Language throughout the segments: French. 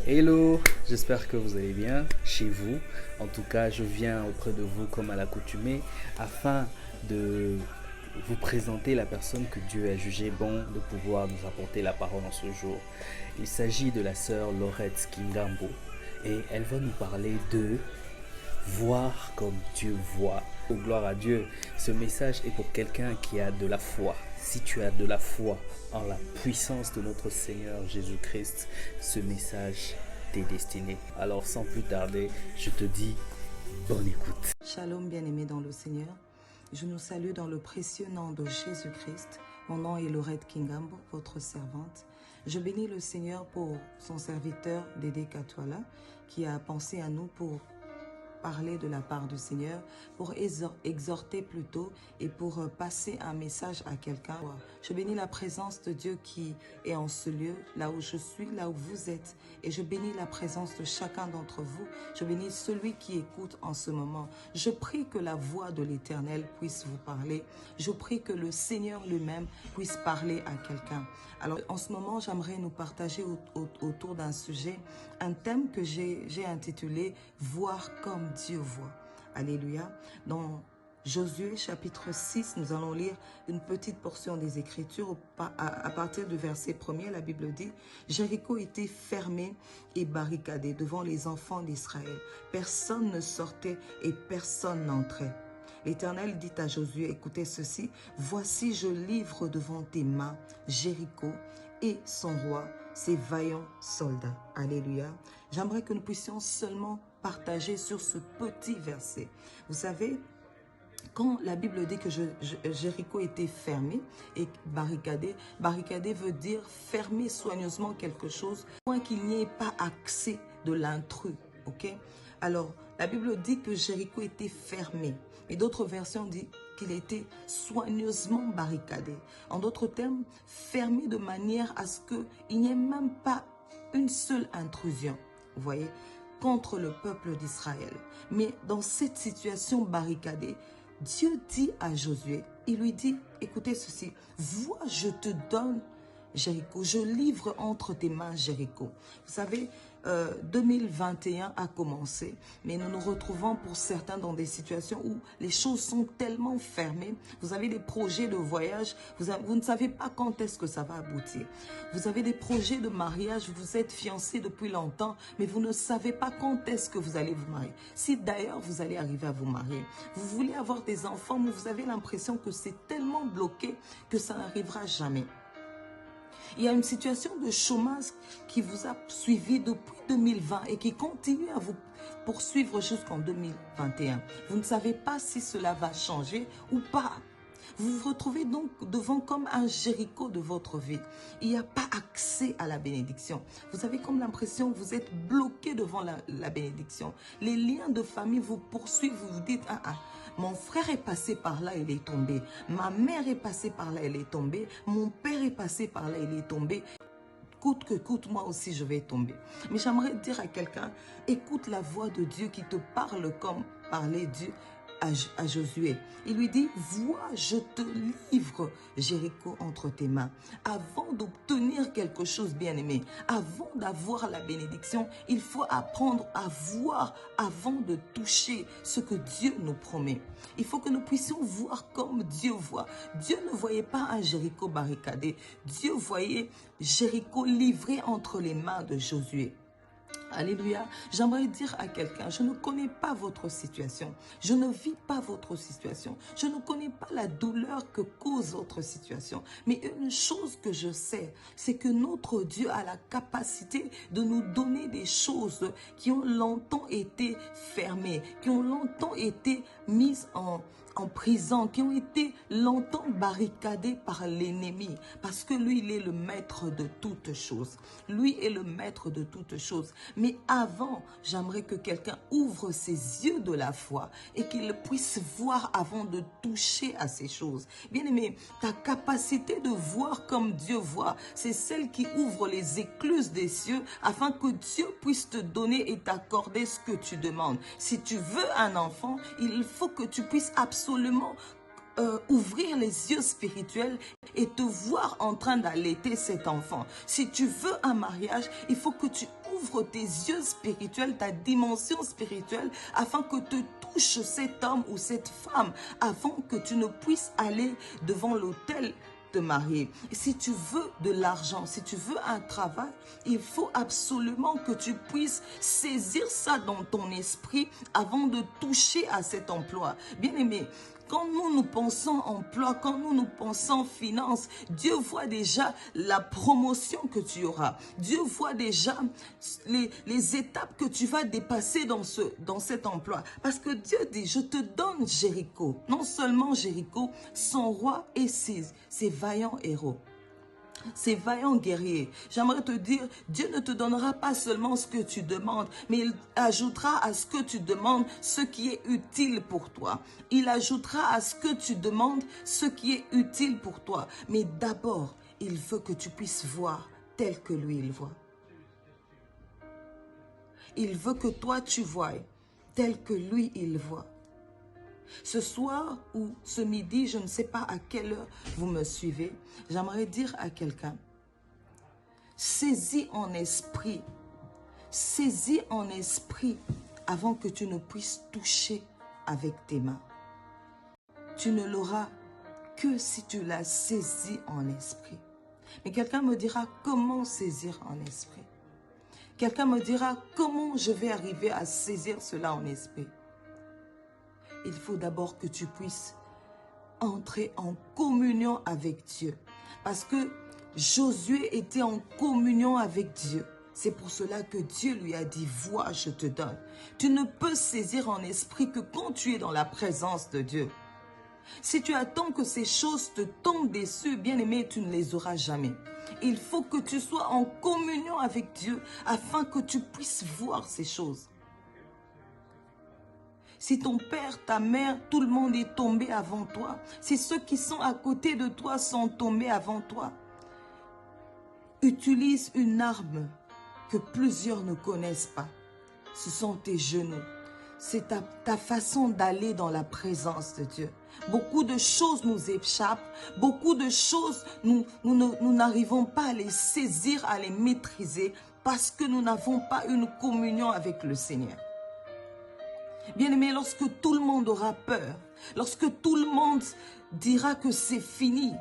Hello, j'espère que vous allez bien chez vous. En tout cas, je viens auprès de vous comme à l'accoutumée afin de vous présenter la personne que Dieu a jugé bon de pouvoir nous apporter la parole en ce jour. Il s'agit de la sœur Laurette Kingambo et elle va nous parler de voir comme Dieu voit. Oh, gloire à Dieu, ce message est pour quelqu'un qui a de la foi. Si tu as de la foi en la puissance de notre Seigneur Jésus-Christ, ce message t'est destiné. Alors sans plus tarder, je te dis bonne écoute. Shalom bien-aimés dans le Seigneur. Je nous salue dans le précieux nom de Jésus-Christ. Mon nom est Laurette Kingambo, votre servante. Je bénis le Seigneur pour son serviteur Dédé Katouala qui a pensé à nous pour parler de la part du Seigneur, pour exhorter plutôt et pour passer un message à quelqu'un. Je bénis la présence de Dieu qui est en ce lieu, là où je suis, là où vous êtes. Et je bénis la présence de chacun d'entre vous. Je bénis celui qui écoute en ce moment. Je prie que la voix de l'Éternel puisse vous parler. Je prie que le Seigneur lui-même puisse parler à quelqu'un. Alors, en ce moment, j'aimerais nous partager autour d'un sujet, un thème que j'ai intitulé « Voir comme Dieu voit ». Alléluia. Dans Josué chapitre 6, nous allons lire une petite portion des Écritures. À partir du verset 1er, la Bible dit « Jéricho était fermé et barricadé devant les enfants d'Israël. Personne ne sortait et personne n'entrait. » L'Éternel dit à Josué, écoutez ceci, « Voici, je livre devant tes mains Jéricho et son roi, ses vaillants soldats. » Alléluia. J'aimerais que nous puissions seulement partager sur ce petit verset. Vous savez, quand la Bible dit que Jéricho était fermé et barricadé, barricadé veut dire fermer soigneusement quelque chose, point qu'il n'y ait pas accès de l'intrus. Ok? Alors, la Bible dit que Jéricho était fermé. Et d'autres versions disent qu'il était soigneusement barricadé. En d'autres termes, fermé de manière à ce qu'il n'y ait même pas une seule intrusion. Vous voyez, contre le peuple d'Israël. Mais dans cette situation barricadée, Dieu dit à Josué, il lui dit, écoutez ceci, vois, je te donne Jéricho, je livre entre tes mains Jéricho. Vous savez, 2021 a commencé, mais nous nous retrouvons pour certains dans des situations où les choses sont tellement fermées. Vous avez des projets de voyage, vous ne savez pas quand est-ce que ça va aboutir. Vous avez des projets de mariage, vous êtes fiancés depuis longtemps, mais vous ne savez pas quand est-ce que vous allez vous marier. Si d'ailleurs vous allez arriver à vous marier, vous voulez avoir des enfants, mais vous avez l'impression que c'est tellement bloqué que ça n'arrivera jamais. Il y a une situation de chômage qui vous a suivi depuis 2020 et qui continue à vous poursuivre jusqu'en 2021. Vous ne savez pas si cela va changer ou pas. Vous vous retrouvez donc devant comme un Jéricho de votre vie. Il n'y a pas accès à la bénédiction. Vous avez comme l'impression que vous êtes bloqué devant la bénédiction. Les liens de famille vous poursuivent, vous vous dites, mon frère est passé par là, il est tombé. Ma mère est passée par là, elle est tombée. Mon père est passé par là, il est tombé. Coûte que coûte, moi aussi je vais tomber. Mais j'aimerais dire à quelqu'un, écoute la voix de Dieu qui te parle comme parlait Dieu à Josué. Il lui dit, vois, je te livre Jéricho entre tes mains. Avant d'obtenir quelque chose, bien-aimé, avant d'avoir la bénédiction, il faut apprendre à voir avant de toucher ce que Dieu nous promet. Il faut que nous puissions voir comme Dieu voit. Dieu ne voyait pas un Jéricho barricadé. Dieu voyait Jéricho livré entre les mains de Josué. Alléluia. J'aimerais dire à quelqu'un, je ne connais pas votre situation. Je ne vis pas votre situation. Je ne connais pas la douleur que cause votre situation. Mais une chose que je sais, c'est que notre Dieu a la capacité de nous donner des choses qui ont longtemps été fermées, qui ont longtemps été mises en prison, qui ont été longtemps barricadés par l'ennemi. Parce que lui, il est le maître de toutes choses. Lui est le maître de toutes choses. Mais avant, j'aimerais que quelqu'un ouvre ses yeux de la foi et qu'il puisse voir avant de toucher à ces choses. Bien-aimé, ta capacité de voir comme Dieu voit, c'est celle qui ouvre les écluses des cieux afin que Dieu puisse te donner et t'accorder ce que tu demandes. Si tu veux un enfant, il faut que tu puisses absolument ouvrir les yeux spirituels et te voir en train d'allaiter cet enfant. Si tu veux un mariage, il faut que tu ouvres tes yeux spirituels, ta dimension spirituelle, afin que te touche cet homme ou cette femme, afin que tu ne puisses aller devant l'autel te marier. Si tu veux de l'argent, si tu veux un travail, il faut absolument que tu puisses saisir ça dans ton esprit avant de toucher à cet emploi. Bien-aimé, quand nous pensons emploi, quand nous pensons finance, Dieu voit déjà la promotion que tu auras. Dieu voit déjà les étapes que tu vas dépasser dans cet emploi. Parce que Dieu dit, je te donne Jéricho. Non seulement Jéricho, son roi et ses vaillants héros. Ces vaillants guerriers, j'aimerais te dire, Dieu ne te donnera pas seulement ce que tu demandes, mais il ajoutera à ce que tu demandes ce qui est utile pour toi. Il ajoutera à ce que tu demandes ce qui est utile pour toi. Mais d'abord, il veut que tu puisses voir tel que lui il voit. Il veut que toi tu voies tel que lui il voit. Ce soir ou ce midi, je ne sais pas à quelle heure vous me suivez, j'aimerais dire à quelqu'un, saisis en esprit avant que tu ne puisses toucher avec tes mains. Tu ne l'auras que si tu l'as saisi en esprit. Mais quelqu'un me dira comment saisir en esprit. Quelqu'un me dira comment je vais arriver à saisir cela en esprit. Il faut d'abord que tu puisses entrer en communion avec Dieu. Parce que Josué était en communion avec Dieu. C'est pour cela que Dieu lui a dit, vois, je te donne. Tu ne peux saisir en esprit que quand tu es dans la présence de Dieu. Si tu attends que ces choses te tombent dessus, bien-aimé, tu ne les auras jamais. Il faut que tu sois en communion avec Dieu afin que tu puisses voir ces choses. Si ton père, ta mère, tout le monde est tombé avant toi, si ceux qui sont à côté de toi sont tombés avant toi, utilise une arme que plusieurs ne connaissent pas. Ce sont tes genoux. C'est ta façon d'aller dans la présence de Dieu. Beaucoup de choses nous échappent. Beaucoup de choses, nous n'arrivons pas à les saisir, à les maîtriser parce que nous n'avons pas une communion avec le Seigneur. Bien-aimé, lorsque tout le monde aura peur, lorsque tout le monde dira que c'est fini,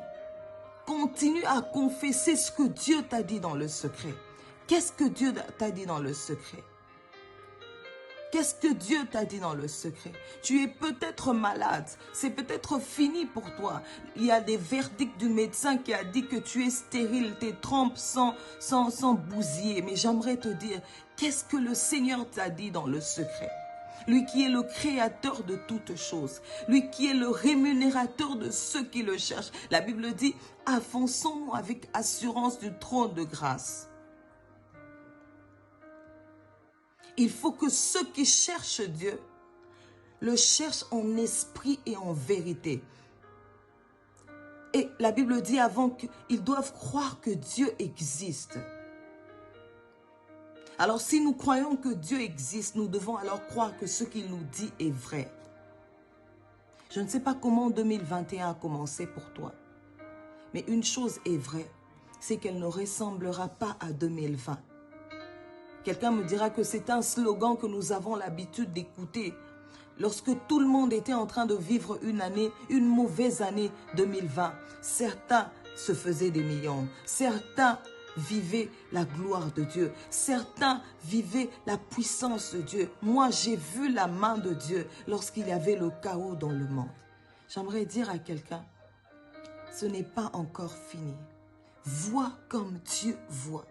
continue à confesser ce que Dieu t'a dit dans le secret. Qu'est-ce que Dieu t'a dit dans le secret? Qu'est-ce que Dieu t'a dit dans le secret? Tu es peut-être malade, c'est peut-être fini pour toi. Il y a des verdicts du médecin qui a dit que tu es stérile, tes trompes sans bousiller. Mais j'aimerais te dire, qu'est-ce que le Seigneur t'a dit dans le secret? Lui qui est le créateur de toutes choses, lui qui est le rémunérateur de ceux qui le cherchent. La Bible dit, avançons avec assurance du trône de grâce. Il faut que ceux qui cherchent Dieu le cherchent en esprit et en vérité. Et la Bible dit avant qu'ils doivent croire que Dieu existe. Alors si nous croyons que Dieu existe, nous devons alors croire que ce qu'il nous dit est vrai. Je ne sais pas comment 2021 a commencé pour toi, mais une chose est vraie, c'est qu'elle ne ressemblera pas à 2020. Quelqu'un me dira que c'est un slogan que nous avons l'habitude d'écouter lorsque tout le monde était en train de vivre une mauvaise année 2020. Certains se faisaient des millions, certains vivaient la gloire de Dieu. Certains vivaient la puissance de Dieu. Moi, j'ai vu la main de Dieu lorsqu'il y avait le chaos dans le monde. J'aimerais dire à quelqu'un, ce n'est pas encore fini. Vois comme Dieu voit.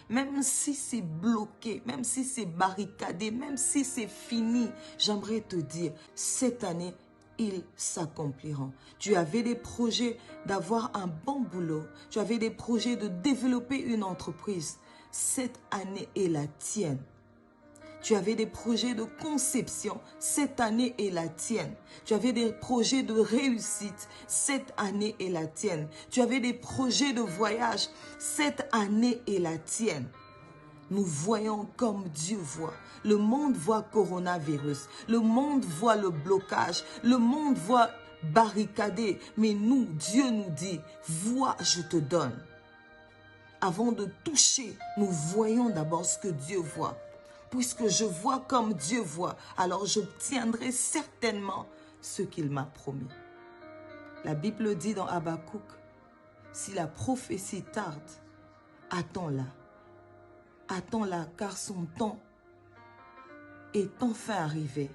Même si c'est bloqué, même si c'est barricadé, même si c'est fini, j'aimerais te dire, cette année, ils s'accompliront. Tu avais des projets d'avoir un bon boulot. Tu avais des projets de développer une entreprise. cette année est la tienne. Tu avais des projets de conception, cette année est la tienne. Tu avais des projets de réussite, cette année est la tienne. Tu avais des projets de voyage, cette année est la tienne. Nous voyons comme Dieu voit. Le monde voit coronavirus, le monde voit le blocage, le monde voit barricadé. Mais nous, Dieu nous dit, vois, je te donne. Avant de toucher, nous voyons d'abord ce que Dieu voit. Puisque je vois comme Dieu voit, alors j'obtiendrai certainement ce qu'il m'a promis. La Bible dit dans Habakkuk, si la prophétie tarde, attends-la. Attends-la, car son temps est enfin arrivé.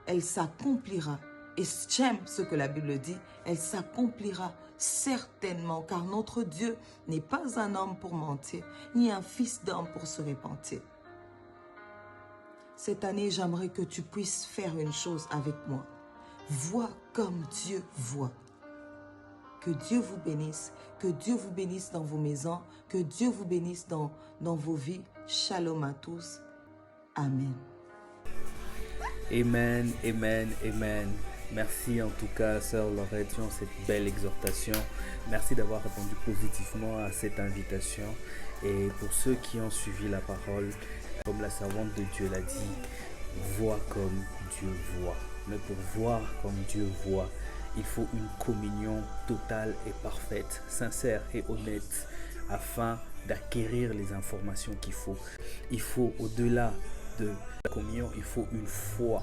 Elle s'accomplira. Et j'aime ce que la Bible dit, elle s'accomplira certainement, car notre Dieu n'est pas un homme pour mentir, ni un fils d'homme pour se repentir. Cette année, j'aimerais que tu puisses faire une chose avec moi. Vois comme Dieu voit. Que Dieu vous bénisse. Que Dieu vous bénisse dans vos maisons. Que Dieu vous bénisse dans vos vies. Shalom à tous. Amen. Amen, amen, amen. Merci en tout cas, Sœur Laurette, pour cette belle exhortation. Merci d'avoir répondu positivement à cette invitation. Et pour ceux qui ont suivi la parole, comme la servante de Dieu l'a dit, vois comme Dieu voit. Mais pour voir comme Dieu voit, il faut une communion totale et parfaite, sincère et honnête, afin d'acquérir les informations qu'il faut. Il faut, au-delà de la communion, il faut une foi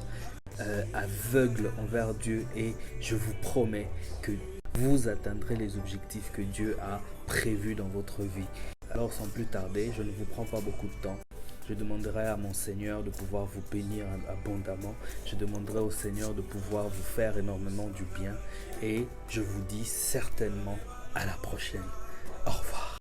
aveugle envers Dieu, et je vous promets que vous atteindrez les objectifs que Dieu a prévus dans votre vie. Alors sans plus tarder, je ne vous prends pas beaucoup de temps. Je demanderai à mon Seigneur de pouvoir vous bénir abondamment. Je demanderai au Seigneur de pouvoir vous faire énormément du bien. Et je vous dis certainement à la prochaine. Au revoir.